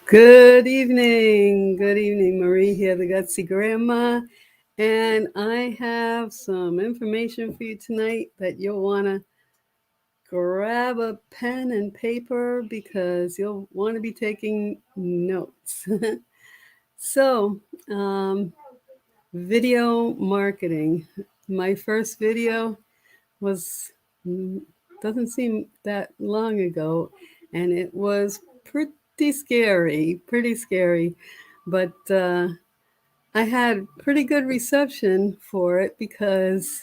Good evening. Good evening, Marie here, the Gutsy Grandma. And I have some information for you tonight that you'll want to grab a pen and paper because you'll want to be taking notes. so, um, video marketing. My first video was, doesn't seem that long ago, and it was pretty scary. But I had pretty good reception for it because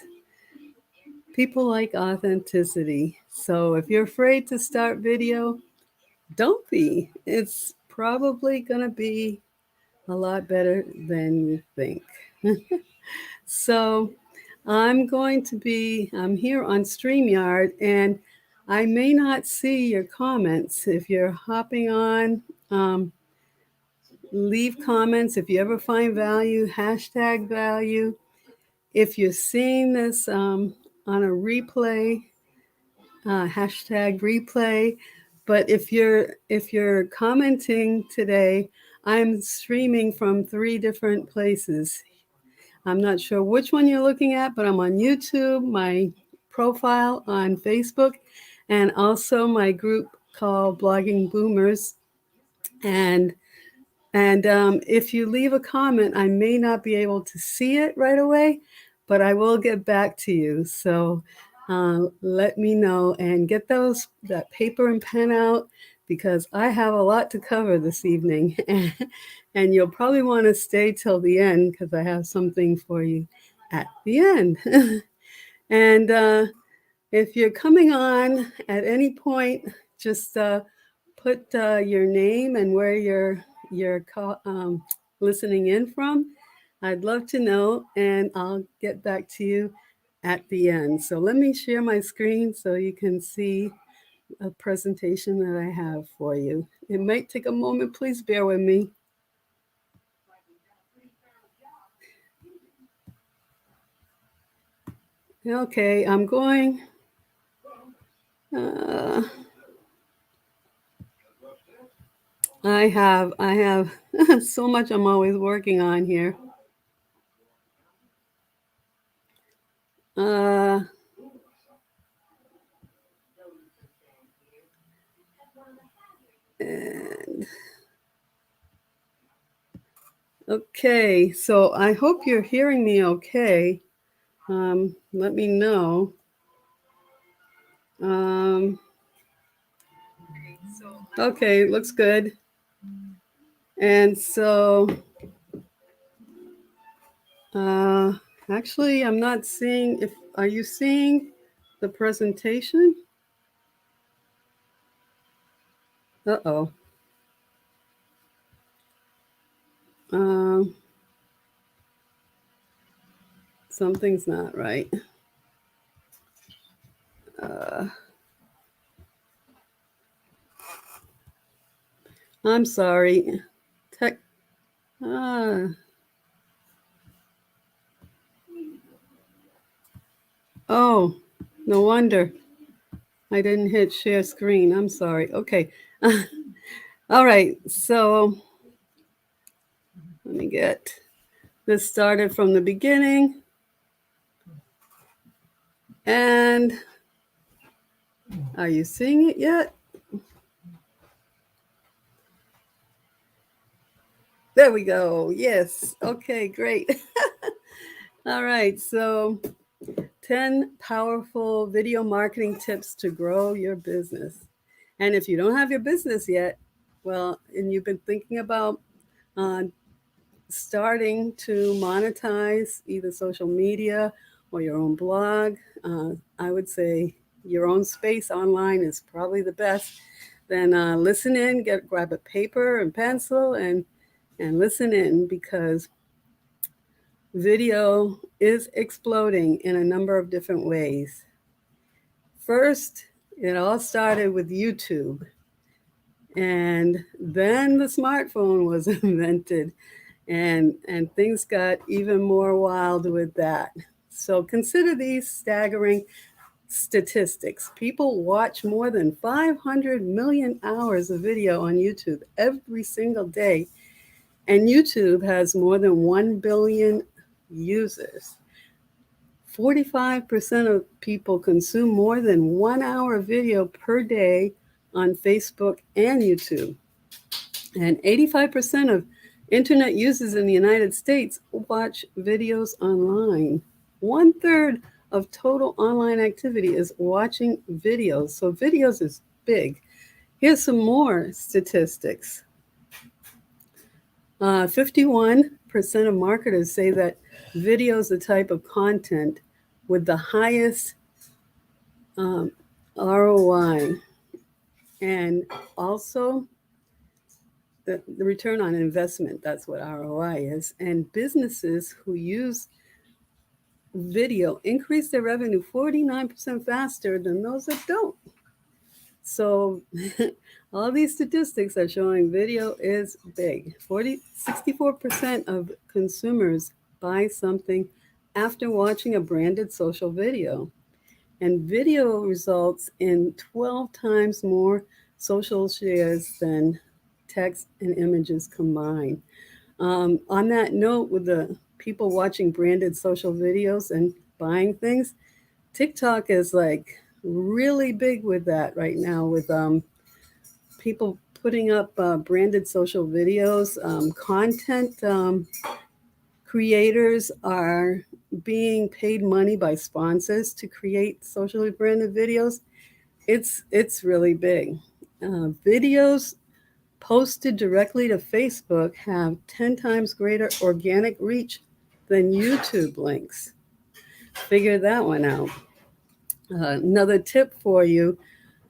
people like authenticity. So if you're afraid to start video, don't be. It's probably going to be a lot better than you think. So I'm here on StreamYard, and I may not see your comments. If you're hopping on, um, leave comments. If you ever find value, hashtag value. If you're seeing this on a replay, hashtag replay. But if you're commenting today, I'm streaming from 3 different places. I'm not sure which one you're looking at, but I'm on YouTube, my profile on Facebook, and also my group called Blogging Boomers. And if you leave a comment, I may not be able to see it right away, but I will get back to you. So let me know and get that paper and pen out because I have a lot to cover this evening. And you'll probably want to stay till the end because I have something for you at the end. and if you're coming on at any point, just put your name and where you're listening in from. I'd love to know, and I'll get back to you at the end. So let me share my screen so you can see a presentation that I have for you. It might take a moment. Please bear with me. Okay, I'm going. Uh, I have so much I'm always working on here. Uh, and okay, so I hope you're hearing me okay. Let me know. Um, okay, looks good. And so, uh, actually, I'm not seeing if, are you seeing the presentation? Uh-oh. Um, Something's not right. Uh, I'm sorry. Tech. Ah. Oh, no wonder I didn't hit share screen. I'm sorry. Okay. All right. So let me get this started from the beginning. And are you seeing it yet? There we go. Yes. Okay, great. All right. So 10 powerful video marketing tips to grow your business. And if you don't have your business yet, well, and you've been thinking about uh, starting to monetize either social media or your own blog, I would say your own space online is probably the best. Then listen in, grab a paper and pencil and listen in because video is exploding in a number of different ways. First, it all started with YouTube, and then the smartphone was invented, and things got even more wild with that. So consider these staggering statistics. People watch more than 500 million hours of video on YouTube every single day, and YouTube has more than 1 billion users. 45% of people consume more than 1 hour of video per day on Facebook and YouTube. And 85% of internet users in the United States watch videos online. 1/3 of total online activity is watching videos. So videos is big. Here's some more statistics. 51% of marketers say that video is the type of content with the highest ROI. And also the return on investment, that's what ROI is. And businesses who use video increase their revenue 49% faster than those that don't. So all these statistics are showing video is big. 64% of consumers buy something after watching a branded social video. And video results in 12 times more social shares than text and images combined. On that note, with the people watching branded social videos and buying things, TikTok is like really big with that right now, with people putting up branded social videos. Content creators are being paid money by sponsors to create socially branded videos. It's really big. Videos posted directly to Facebook have 10 times greater organic reach than YouTube links. Figure that one out. Another tip for you,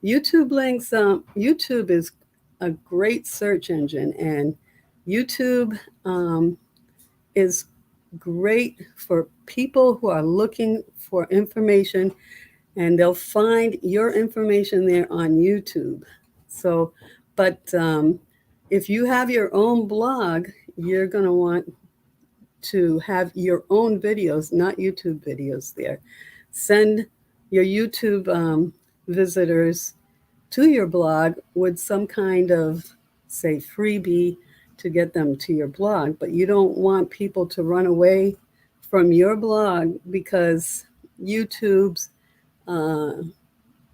YouTube links. YouTube is a great search engine, and YouTube is great for people who are looking for information, and they'll find your information there on YouTube. So, but if you have your own blog, you're going to want to have your own videos, not YouTube videos there. Send your YouTube visitors to your blog with some kind of, say, freebie to get them to your blog. But you don't want people to run away from your blog because YouTube's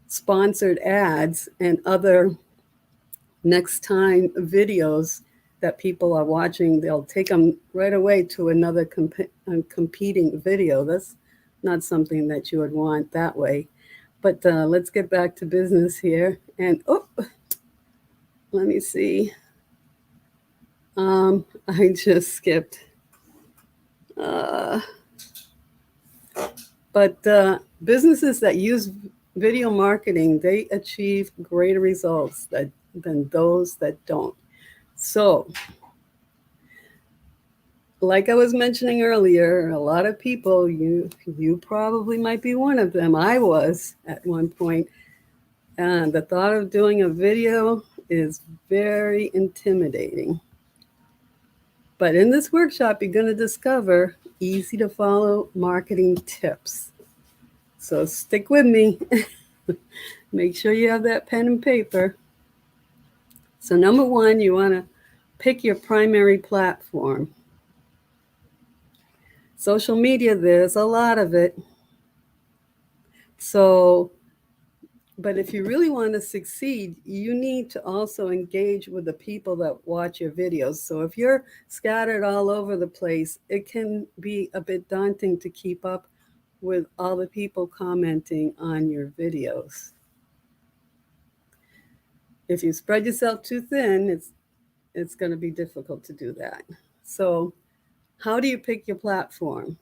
sponsored ads and other next time videos that people are watching, they'll take them right away to another competing video. That's not something that you would want that way. But let's get back to business here. And let me see. I just skipped. But businesses that use video marketing, they achieve greater results than those that don't. So, like I was mentioning earlier, a lot of people, you probably might be one of them. I was at one point. And the thought of doing a video is very intimidating. But in this workshop, you're going to discover easy to follow marketing tips. So stick with me. Make sure you have that pen and paper. So number one, you want to pick your primary platform. Social media, there's a lot of it. So, but if you really want to succeed, you need to also engage with the people that watch your videos. So if you're scattered all over the place, it can be a bit daunting to keep up with all the people commenting on your videos. If you spread yourself too thin, it's going to be difficult to do that. So how do you pick your platform?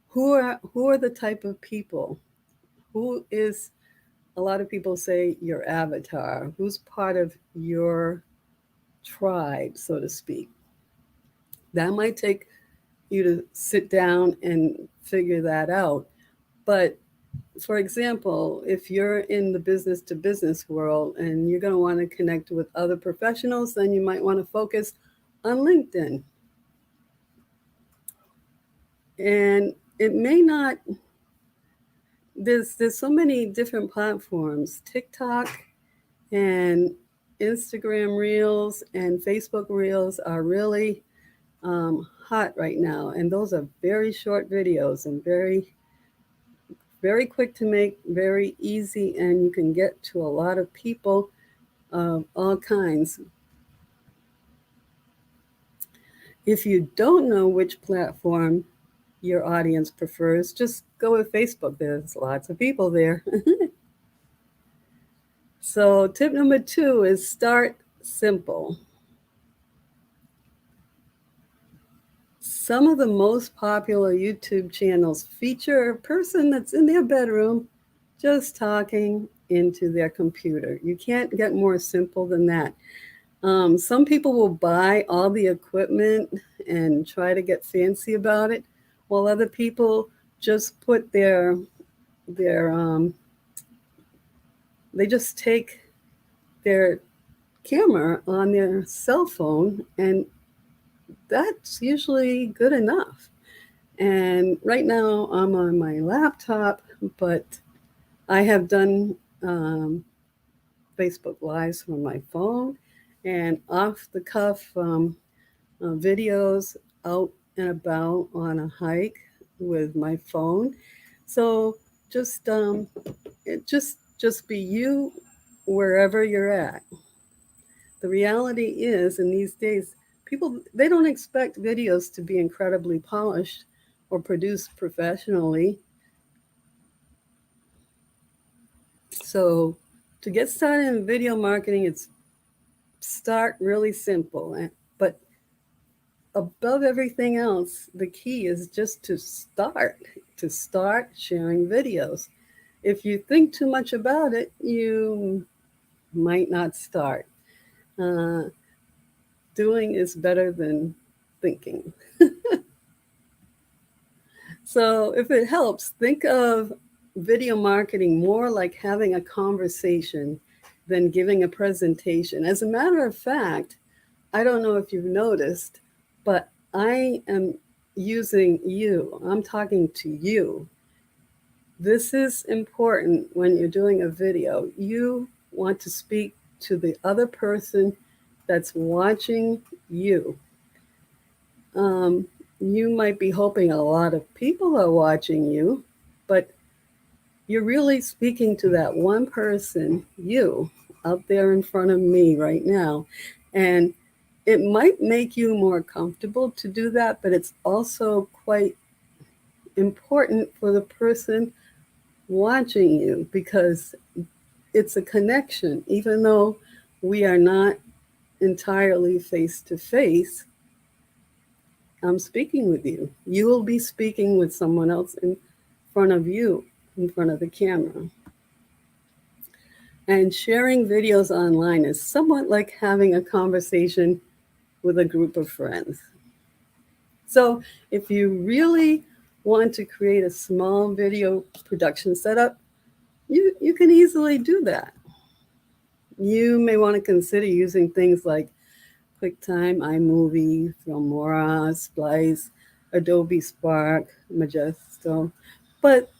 Who are the type of people? Who is, a lot of people say, your avatar? Who's part of your tribe, so to speak? That might take you to sit down and figure that out. But for example, if you're in the business to business world and you're going to want to connect with other professionals, then you might want to focus on LinkedIn. And it may not there's so many different platforms. TikTok and Instagram Reels and Facebook Reels are really hot right now, and those are very short videos and very quick to make, very easy, and you can get to a lot of people of all kinds. If you don't know which platform your audience prefers, just go with Facebook. There's lots of people there. So, tip number 2 is start simple. Some of the most popular YouTube channels feature a person that's in their bedroom just talking into their computer. You can't get more simple than that. Some people will buy all the equipment and try to get fancy about it, while other people just put their they just take their camera on their cell phone, and that's usually good enough. And right now I'm on my laptop, but I have done Facebook Lives from my phone and off the cuff videos out and about on a hike with my phone. So just just be you wherever you're at. The reality is, in these days, people they don't expect videos to be incredibly polished or produced professionally. So to get started in video marketing, it's start really simple. But above everything else, the key is just to start sharing videos. If you think too much about it, you might not start. Uh, Doing is better than thinking. So if it helps, think of video marketing more like having a conversation than giving a presentation. As a matter of fact, I don't know if you've noticed, but I am using you. I'm talking to you. This is important when you're doing a video. You want to speak to the other person that's watching you. Um, you might be hoping a lot of people are watching you, but you're really speaking to that one person, you, out there in front of me right now. And it might make you more comfortable to do that, but it's also quite important for the person watching you because it's a connection. Even though we are not entirely face to face, I'm speaking with you. You will be speaking with someone else in front of you, in front of the camera. And sharing videos online is somewhat like having a conversation with a group of friends. So if you really want to create a small video production setup, you can easily do that. You may want to consider using things like QuickTime, iMovie, Filmora, Splice, Adobe Spark, Majesto. But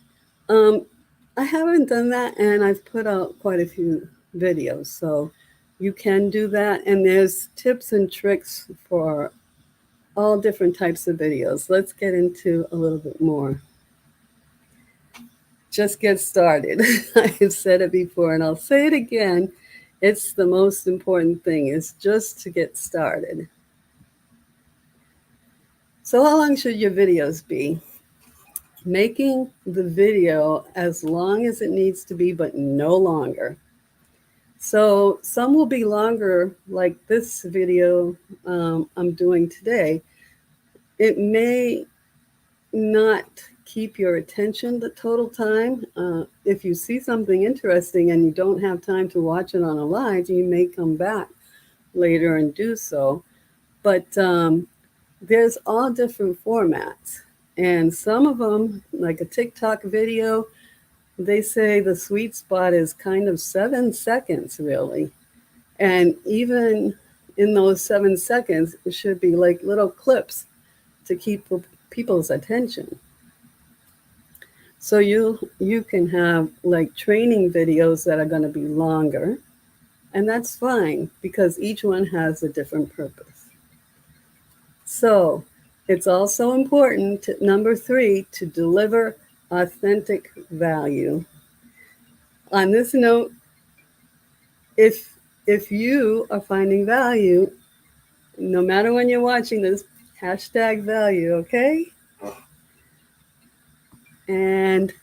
I haven't done that, and I've put out quite a few videos. So you can do that, and there's tips and tricks for all different types of videos. Let's get into a little bit more. Just get started. I've said it before, and I'll say it again. It's the most important thing is just to get started. So how long should your videos be? Making the video as long as it needs to be, but no longer. So some will be longer, like this video I'm doing today. It may not keep your attention the total time. If you see something interesting and you don't have time to watch it on a live, you may come back later and do so. But there's all different formats. And some of them, like a TikTok video, they say the sweet spot is kind of 7 seconds, really. And even in those 7 seconds, it should be like little clips to keep people's attention. So you can have like training videos that are going to be longer, and that's fine because each one has a different purpose. So it's also important, number 3, to deliver authentic value. On this note, if you are finding value, no matter when you're watching this, hashtag value, okay? And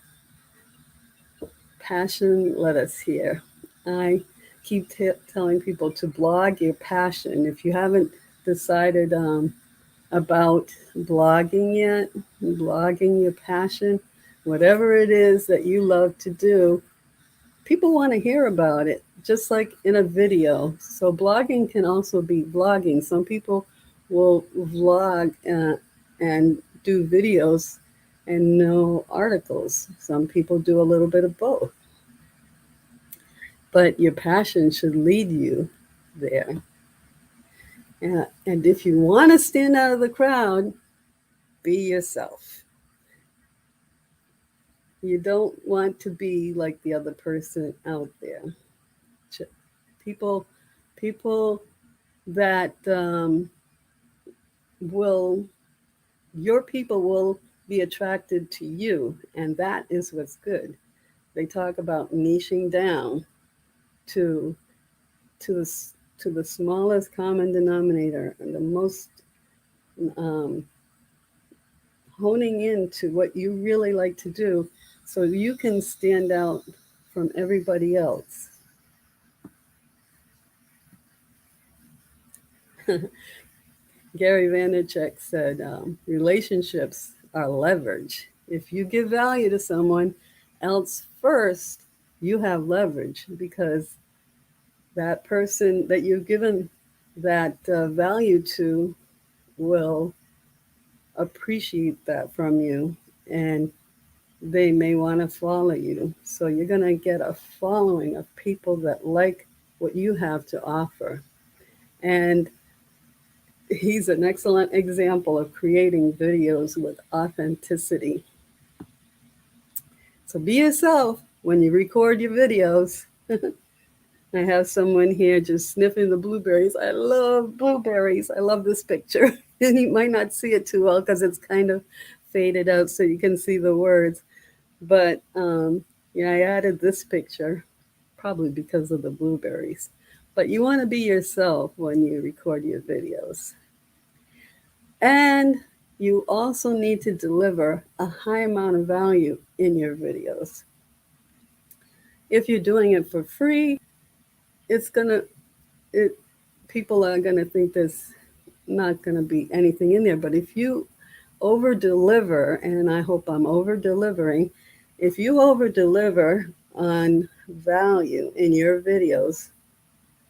passion, let us hear. I keep telling people to blog your passion. If you haven't decided about blogging yet, blogging your passion, whatever it is that you love to do, people want to hear about it, just like in a video. So blogging can also be vlogging. Some people will vlog and do videos and no articles. Some people do a little bit of both. But your passion should lead you there. And if you want to stand out of the crowd, be yourself. You don't want to be like the other person out there. People, people that your people will be attracted to you, and that is what's good. They talk about niching down to to the to the smallest common denominator and the most um, honing into what you really like to do, so you can stand out from everybody else. Gary Vaynerchuk said, relationships are leverage. If you give value to someone else first, you have leverage because that person that you've given that value to will appreciate that from you, and they may want to follow you. So you're going to get a following of people that like what you have to offer. And he's an excellent example of creating videos with authenticity. So be yourself when you record your videos. I have someone here just sniffing the blueberries. I love blueberries. I love this picture. And you might not see it too well because it's kind of faded out so you can see the words. But yeah, I added this picture probably because of the blueberries. But you want to be yourself when you record your videos. And you also need to deliver a high amount of value in your videos. If you're doing it for free, people are gonna think there's not gonna be anything in there. But if you over deliver, and I hope I'm over delivering, if you over deliver on value in your videos,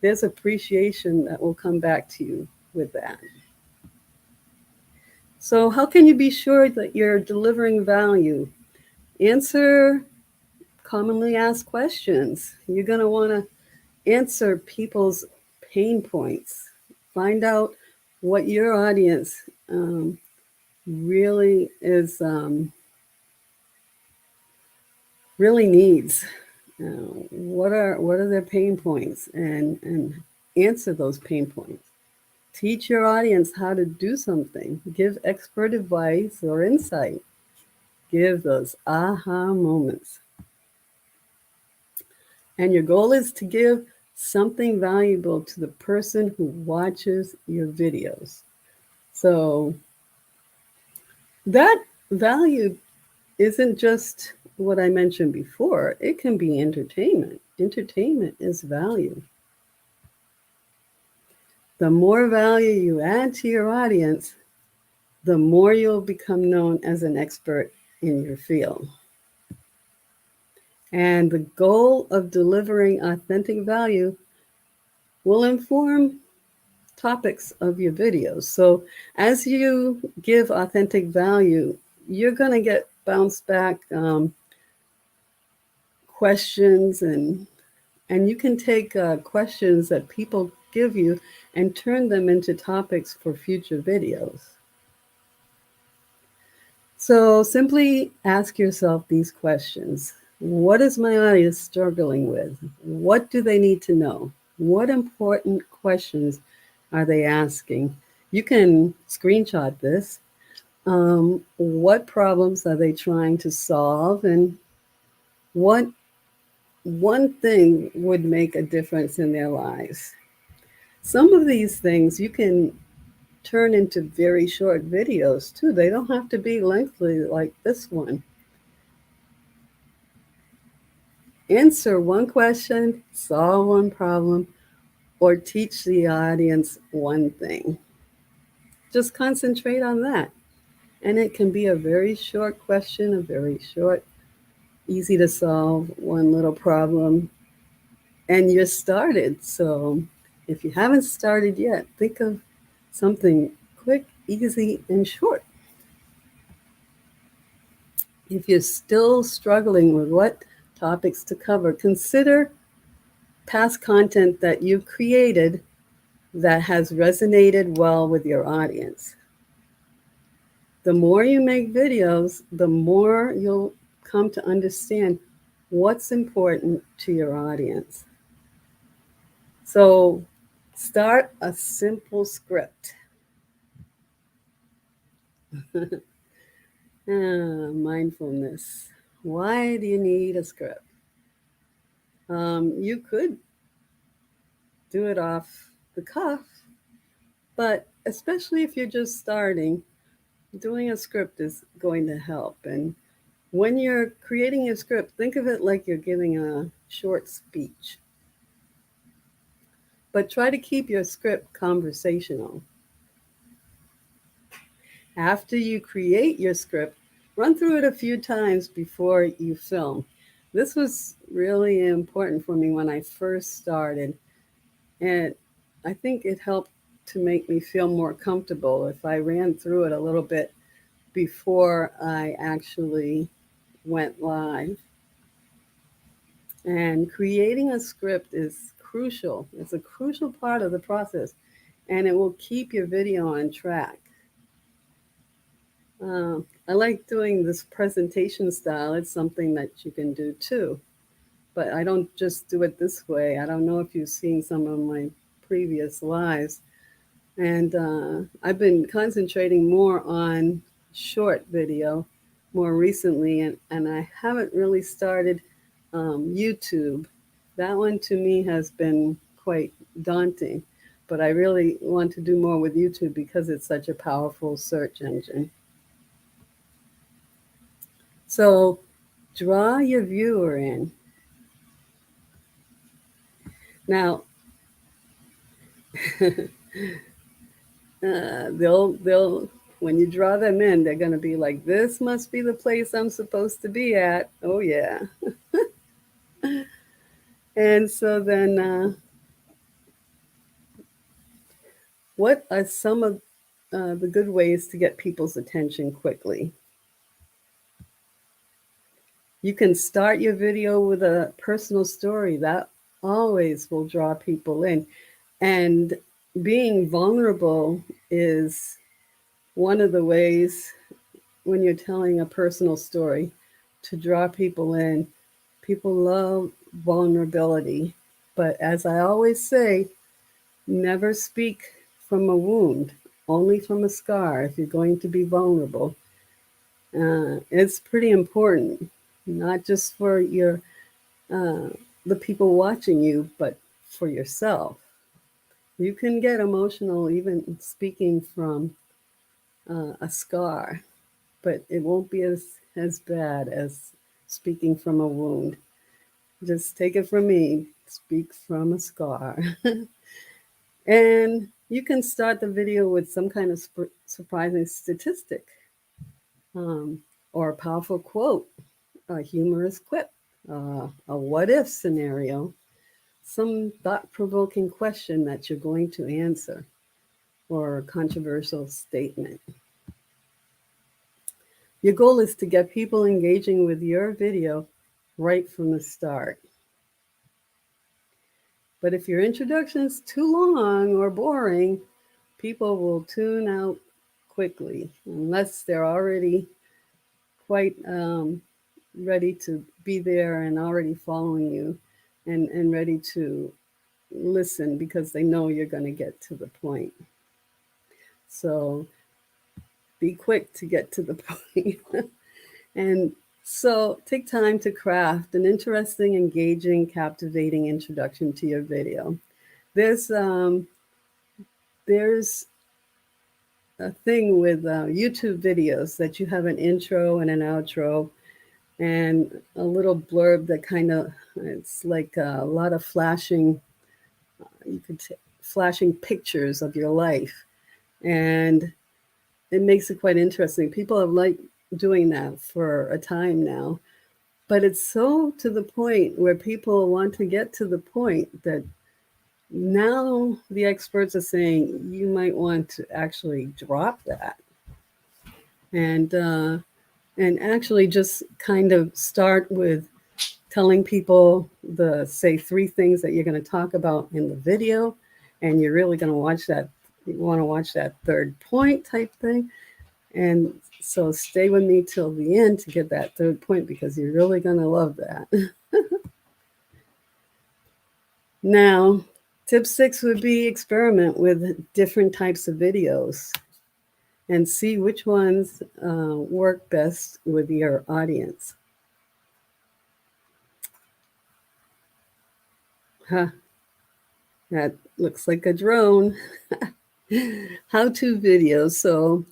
there's appreciation that will come back to you with that. So how can you be sure that you're delivering value? Answer commonly asked questions. You're going to want to answer people's pain points. Find out what your audience really is, really needs. What are their pain points, and answer those pain points. Teach your audience how to do something. Give expert advice or insight. Give those aha moments. And your goal is to give something valuable to the person who watches your videos. So that value isn't just what I mentioned before. It can be entertainment. Entertainment is value. The more value you add to your audience, the more you'll become known as an expert in your field. And the goal of delivering authentic value will inform topics of your videos. So as you give authentic value, you're going to get bounce back questions, and you can take questions that people give you and turn them into topics for future videos. So simply ask yourself these questions. What is my audience struggling with? What do they need to know? What important questions are they asking? You can screenshot this. What problems are they trying to solve? And what one thing would make a difference in their lives? Some of these things you can turn into very short videos too. They don't have to be lengthy like this one. Answer one question, solve one problem, or teach the audience one thing. Just concentrate on that. And it can be a very short question, a very short, easy to solve one little problem, and you're started. So if you haven't started yet, think of something quick, easy, and short. If you're still struggling with what topics to cover, consider past content that you've created that has resonated well with your audience. The more you make videos, the more you'll come to understand what's important to your audience. So start a simple script. Mindfulness. Why do you need a script? You could do it off the cuff, but especially if you're just starting, doing a script is going to help. And when you're creating your script, think of it like you're giving a short speech. But try to keep your script conversational. After you create your script, run through it a few times before you film. This was really important for me when I first started, and I think it helped to make me feel more comfortable if I ran through it a little bit before I actually went live. And creating a script is crucial. It's a crucial part of the process, and it will keep your video on track. I like doing this presentation style. It's something that you can do too, but I don't just do it this way. I don't know if you've seen some of my previous lives, and I've been concentrating more on short video more recently, and I haven't really started YouTube. That one to me has been quite daunting, but I really want to do more with YouTube because it's such a powerful search engine. So draw your viewer in. Now, they'll when you draw them in, they're going to be like, this must be the place I'm supposed to be at. Oh yeah. And so then, what are some of the good ways to get people's attention quickly? You can start your video with a personal story. That always will draw people in. And being vulnerable is one of the ways when you're telling a personal story to draw people in. People love vulnerability. But as I always say, never speak from a wound, only from a scar if you're going to be vulnerable. It's pretty important, not just for your the people watching you, but for yourself. You can get emotional even speaking from a scar, but it won't be as bad as speaking from a wound. Just take it from me, speak from a scar. And you can start the video with some kind of surprising statistic, um, or a powerful quote, a humorous quip, a what if scenario, some thought provoking question that you're going to answer, or a controversial statement. Your goal is to get people engaging with your video right from the start. But if your introduction is too long or boring, people will tune out quickly unless they're already quite ready to be there and already following you and ready to listen because they know you're going to get to the point. So be quick to get to the point. And so take time to craft an interesting, engaging, captivating introduction to your video. There's a thing with YouTube videos that you have an intro and an outro and a little blurb that kind of, it's like a lot of flashing, flashing pictures of your life. And it makes it quite interesting. People have liked doing that for a time now, but it's so to the point where people want to get to the point that now the experts are saying you might want to actually drop that and actually just kind of start with telling people the say 3 things that you're going to talk about in the video, and you're really going to watch that. You want to watch that third point type thing. And so stay with me till the end to get that third point because you're really going to love that. Now, tip 6 would be experiment with different types of videos and see which ones work best with your audience. Huh. That looks like a drone. How-to videos. So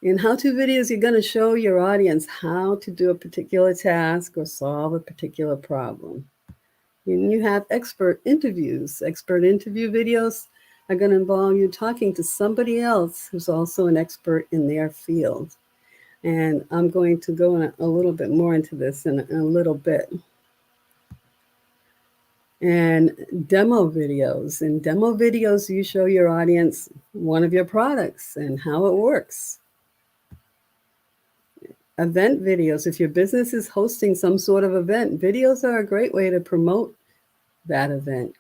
in how-to videos, you're going to show your audience how to do a particular task or solve a particular problem. And you have expert interviews. Expert interview videos are going to involve you talking to somebody else who's also an expert in their field. And I'm going to go a little bit more into this in a little bit. And demo videos. In demo videos, you show your audience one of your products and how it works. Event videos. If your business is hosting some sort of event, videos are a great way to promote that event.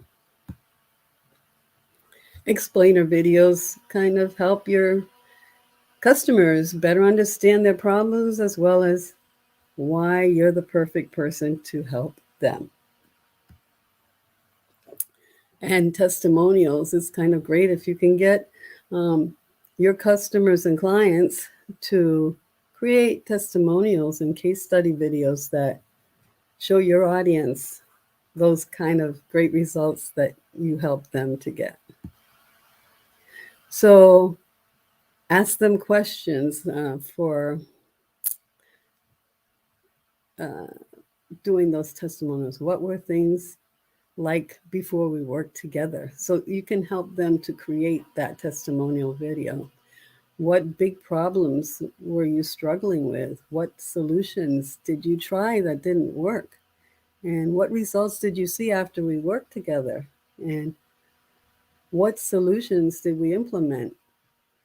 Explainer videos kind of help your customers better understand their problems as well as why you're the perfect person to help them. And testimonials is kind of great if you can get your customers and clients to create testimonials and case study videos that show your audience those kind of great results that you help them to get. So ask them questions for doing those testimonials. What were things like before we worked together? So you can help them to create that testimonial video. What big problems were you struggling with? What solutions did you try that didn't work? And what results did you see after we worked together? And what solutions did we implement?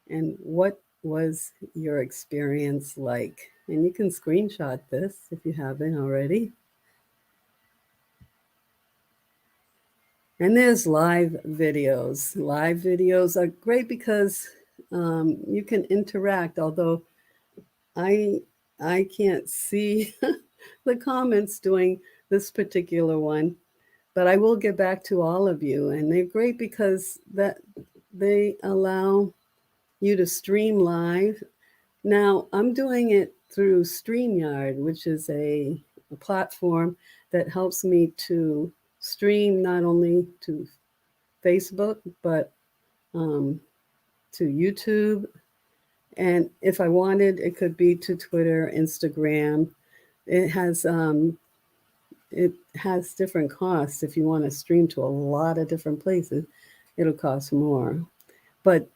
And what was your experience like? And you can screenshot this if you haven't already. And there's live videos. Live videos are great because you can interact, although I can't see the comments doing this particular one, but I will get back to all of you. And they're great because that they allow you to stream live. Now, I'm doing it through StreamYard, which is a platform that helps me to stream not only to Facebook, but to YouTube. And if I wanted, it could be to Twitter, Instagram. It has different costs. If you want to stream to a lot of different places, it'll cost more. But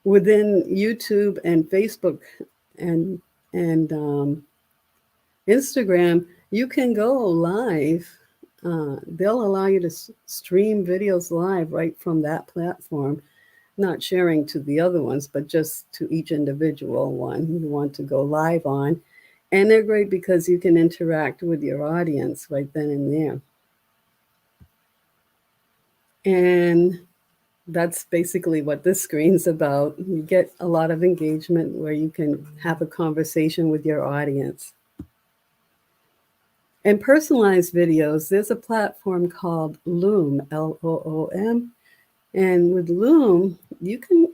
within YouTube and Facebook and Instagram, you can go live. They'll allow you to stream videos live right from that platform, not sharing to the other ones, but just to each individual one you want to go live on. And they're great because you can interact with your audience right then and there. And that's basically what this screen's about. You get a lot of engagement where you can have a conversation with your audience. And personalized videos, there's a platform called Loom, Loom. And with Loom, you can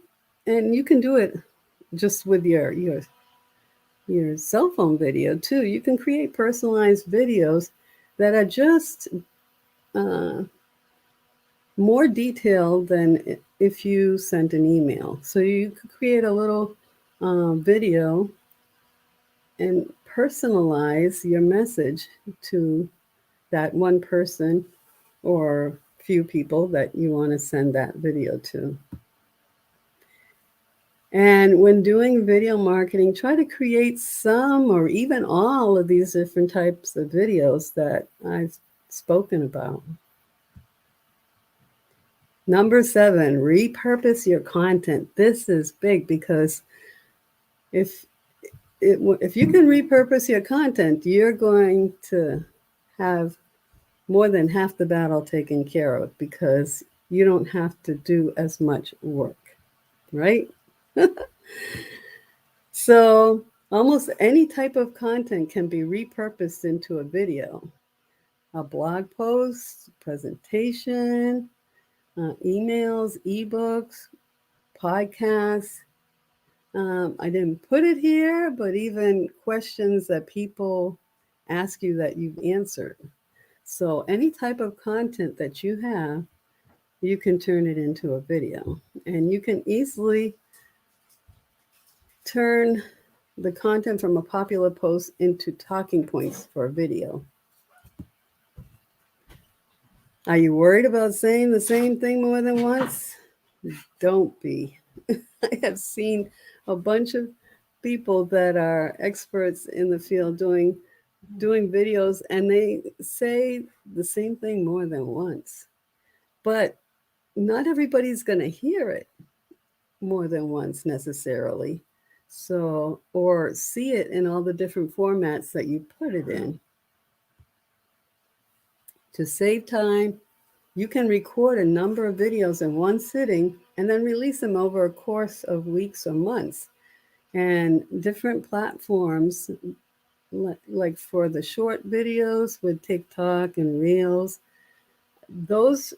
do it just with your cell phone video too. You can create personalized videos that are just more detailed than if you sent an email. So you could create a little video and personalize your message to that one person or few people that you want to send that video to. And when doing video marketing, try to create some or even all of these different types of videos that I've spoken about. Number 7, repurpose your content. This is big because if you can repurpose your content, you're going to have more than half the battle taken care of because you don't have to do as much work, right? So almost any type of content can be repurposed into a video, a blog post, presentation, emails, ebooks, podcasts. I didn't put it here, but even questions that people ask you that you've answered. So any type of content that you have, you can turn it into a video. And you can easily turn the content from a popular post into talking points for a video. Are you worried about saying the same thing more than once? Don't be. I have seen a bunch of people that are experts in the field doing videos, and they say the same thing more than once. But not everybody's going to hear it more than once necessarily. So, or see it in all the different formats that you put it in. To save time, you can record a number of videos in one sitting and then release them over a course of weeks or months. And different platforms, like for the short videos with TikTok and Reels, those,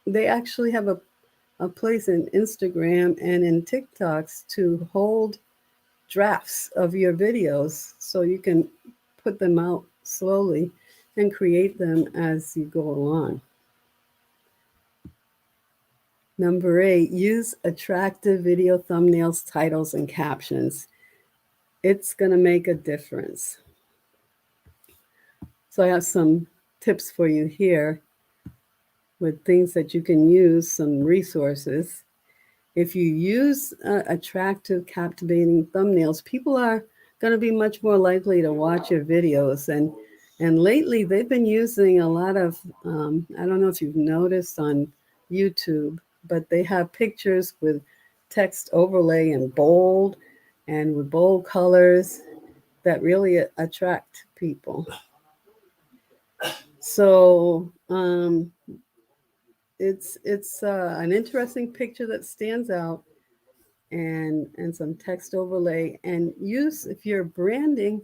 they actually have a place in Instagram and in TikToks to hold drafts of your videos so you can put them out slowly and create them as you go along. Number 8, use attractive video thumbnails, titles, and captions. It's going to make a difference. So I have some tips for you here with things that you can use, some resources. If you use attractive, captivating thumbnails, people are going to be much more likely to watch your videos. And lately, they've been using a lot of, I don't know if you've noticed on YouTube, but they have pictures with text overlay and bold and with bold colors that really attract people. So it's an interesting picture that stands out, and some text overlay, and use if you're branding,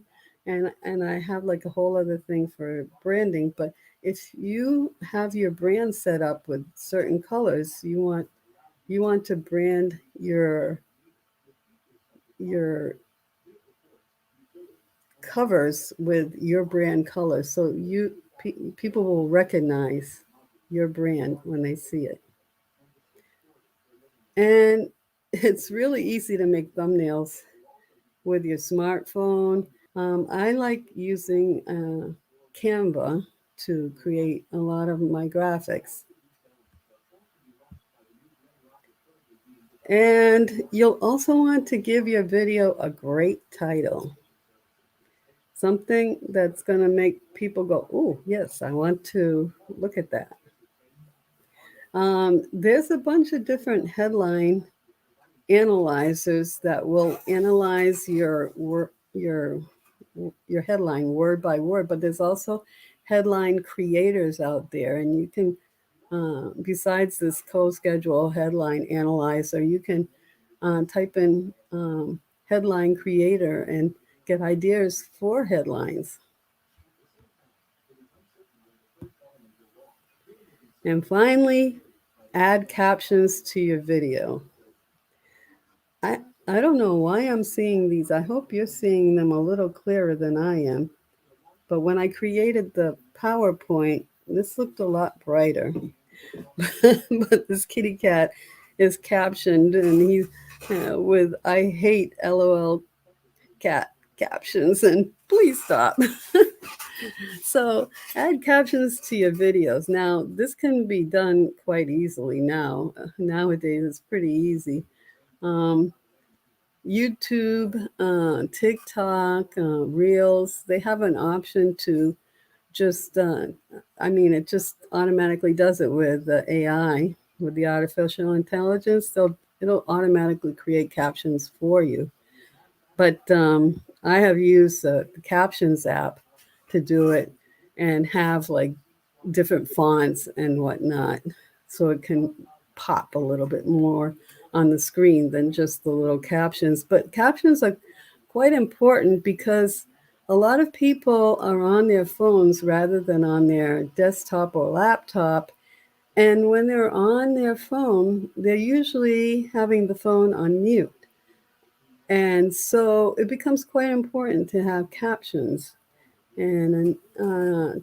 and I have like a whole other thing for branding, but if you have your brand set up with certain colors, you want to brand your covers with your brand colors, so people will recognize your brand when they see it. And it's really easy to make thumbnails with your smartphone. I like using Canva to create a lot of my graphics. And you'll also want to give your video a great title. Something that's going to make people go, oh, yes, I want to look at that. There's a bunch of different headline analyzers that will analyze your headline word by word, but there's also headline creators out there, and you can Besides this co-schedule headline analyzer, you can type in headline creator and get ideas for headlines. And finally, add captions to your video. I don't know why I'm seeing these. I hope you're seeing them a little clearer than I am. But when I created the PowerPoint, this looked a lot brighter. But this kitty cat is captioned, and he's with "I hate LOL cat" captions, and please stop. So add captions to your videos. Now, this can be done quite easily now. Nowadays, it's pretty easy. Um, YouTube, TikTok, Reels, they have an option to just, it just automatically does it with the AI, with the artificial intelligence. It'll automatically create captions for you. But I have used the Captions app to do it and have like different fonts and whatnot, so it can pop a little bit more on the screen than just the little captions. But captions are quite important because a lot of people are on their phones rather than on their desktop or laptop. And when they're on their phone, they're usually having the phone on mute. And so it becomes quite important to have captions. And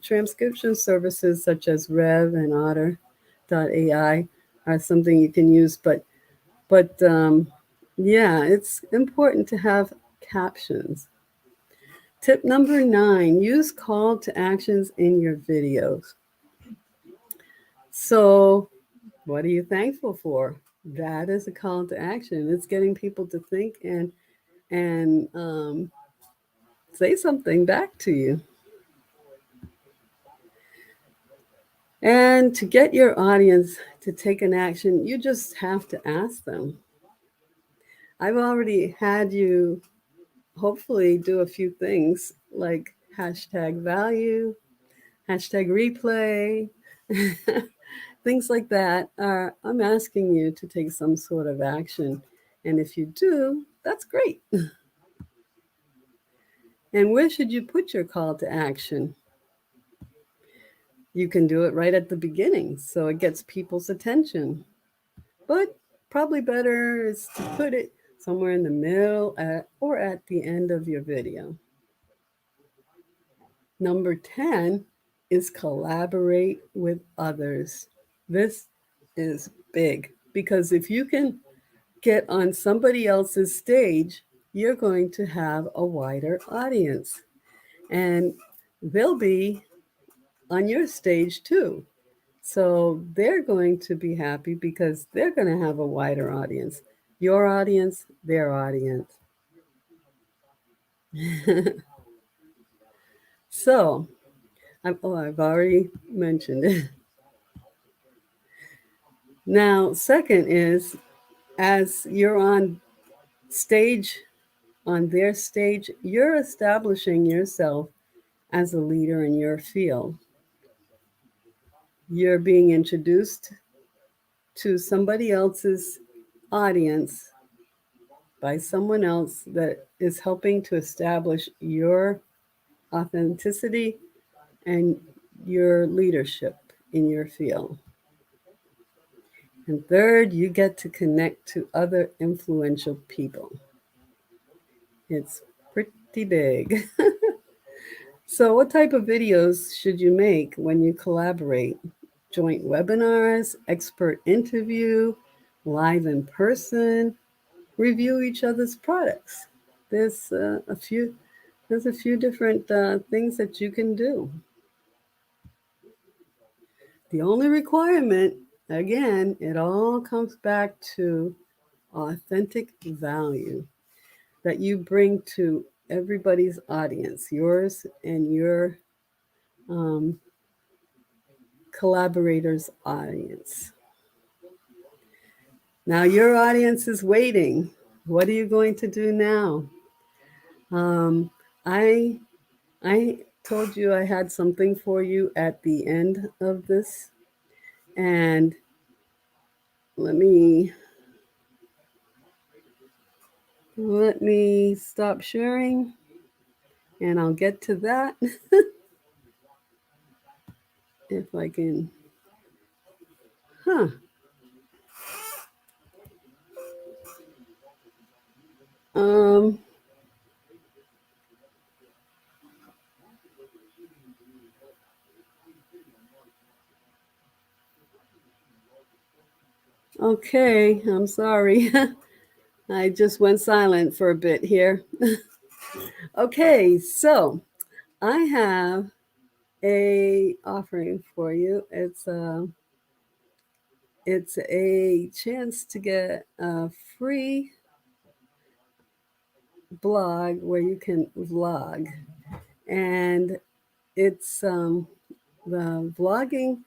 transcription services such as Rev and Otter.ai are something you can use. But yeah, it's important to have captions. Tip number 9, use call to actions in your videos. So what are you thankful for? That is a call to action. It's getting people to think and say something back to you. And to get your audience to take an action, you just have to ask them. I've already had you hopefully do a few things like hashtag value, hashtag replay, things like that. I'm asking you to take some sort of action. And if you do, that's great. And where should you put your call to action? You can do it right at the beginning so it gets people's attention. But probably better is to put it somewhere in the middle or at the end of your video. Number 10 is collaborate with others. This is big because if you can get on somebody else's stage, you're going to have a wider audience. And they'll be on your stage too. So they're going to be happy because they're going to have a wider audience. Your audience, their audience. So, I've already mentioned it. Now, second is as you're on stage, on their stage, you're establishing yourself as a leader in your field. You're being introduced to somebody else's audience by someone else that is helping to establish your authenticity and your leadership in your field. And third, you get to connect to other influential people. It's pretty big. So, what type of videos should you make when you collaborate? Joint webinars, expert interview, live in person, review each other's products. There's a few. There's a few different things that you can do. The only requirement, again, it all comes back to authentic value that you bring to everybody's audience, yours and your collaborators' audience. Now, your audience is waiting. What are you going to do now? I I told you I had something for you at the end of this. And let me stop sharing, and I'll get to that if I can. Huh. Um, okay, I'm sorry. I just went silent for a bit here. Okay, so I have a offering for you. It's a chance to get a free blog where you can vlog, and it's the vlogging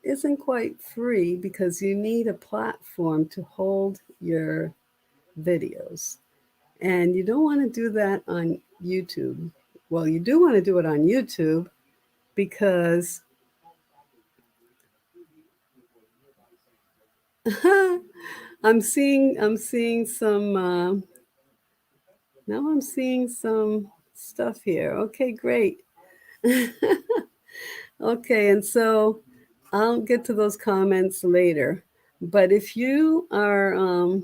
isn't quite free because you need a platform to hold your videos. And you don't want to do that on YouTube. Well, you do want to do it on YouTube because I'm seeing some now I'm seeing some stuff here. Okay, great. Okay, and so I'll get to those comments later. But if you are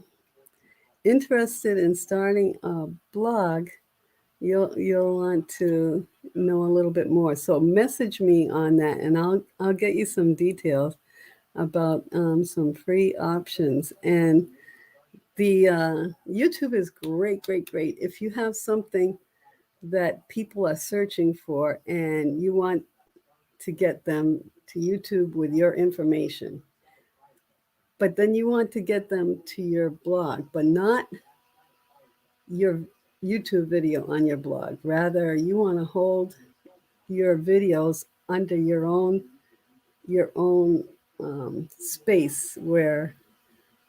interested in starting a blog, you'll want to know a little bit more. So message me on that, and I'll get you some details about some free options. And the YouTube is great, great, great. If you have something that people are searching for and you want to get them to YouTube with your information, but then you want to get them to your blog, but not your YouTube video on your blog. Rather, you want to hold your videos under your own space where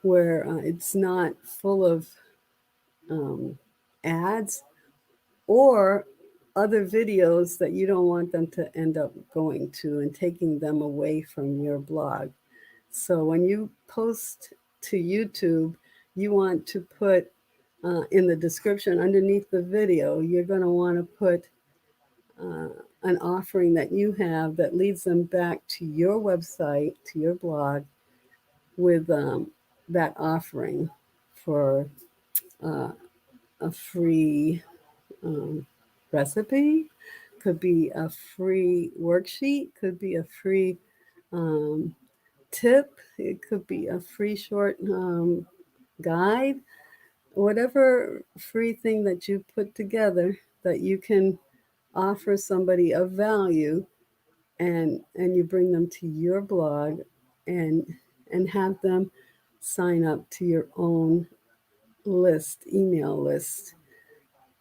it's not full of um, ads or other videos that you don't want them to end up going to and taking them away from your blog. So when you post to YouTube, you want to put in the description underneath the video, you're going to want to put uh, an offering that you have that leads them back to your website, to your blog, with that offering for uh, a free recipe, could be a free worksheet, could be a free um, tip, it could be a free short guide, whatever free thing that you put together that you can offer somebody of value, and you bring them to your blog and have them sign up to your own email list.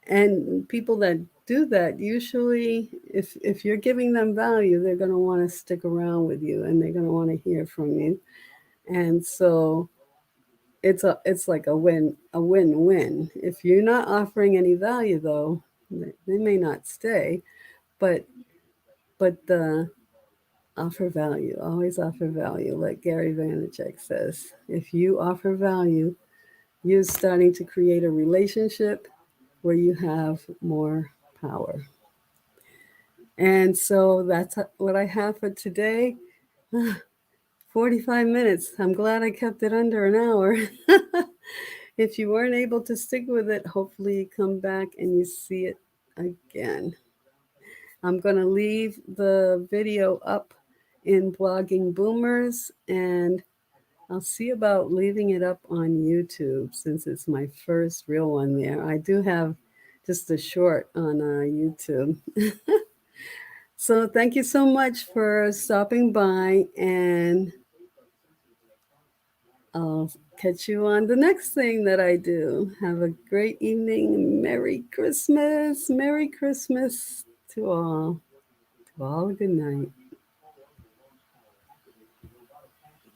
And people that do that, usually if you're giving them value, they're going to want to stick around with you and they're going to want to hear from you. And so it's like a win-win. If you're not offering any value, though, they may not stay, but the offer value, always offer value, like Gary Vaynerchuk says. If you offer value, you're starting to create a relationship where you have more power. And so that's what I have for today. 45 minutes. I'm glad I kept it under an hour. If you weren't able to stick with it, hopefully you come back and you see it again. I'm going to leave the video up in Blogging Boomers, and I'll see about leaving it up on YouTube since it's my first real one there. I do have just a short on YouTube. So thank you so much for stopping by, and I'll catch you on the next thing that I do. Have a great evening. Merry Christmas. Merry Christmas to all. To all, good night.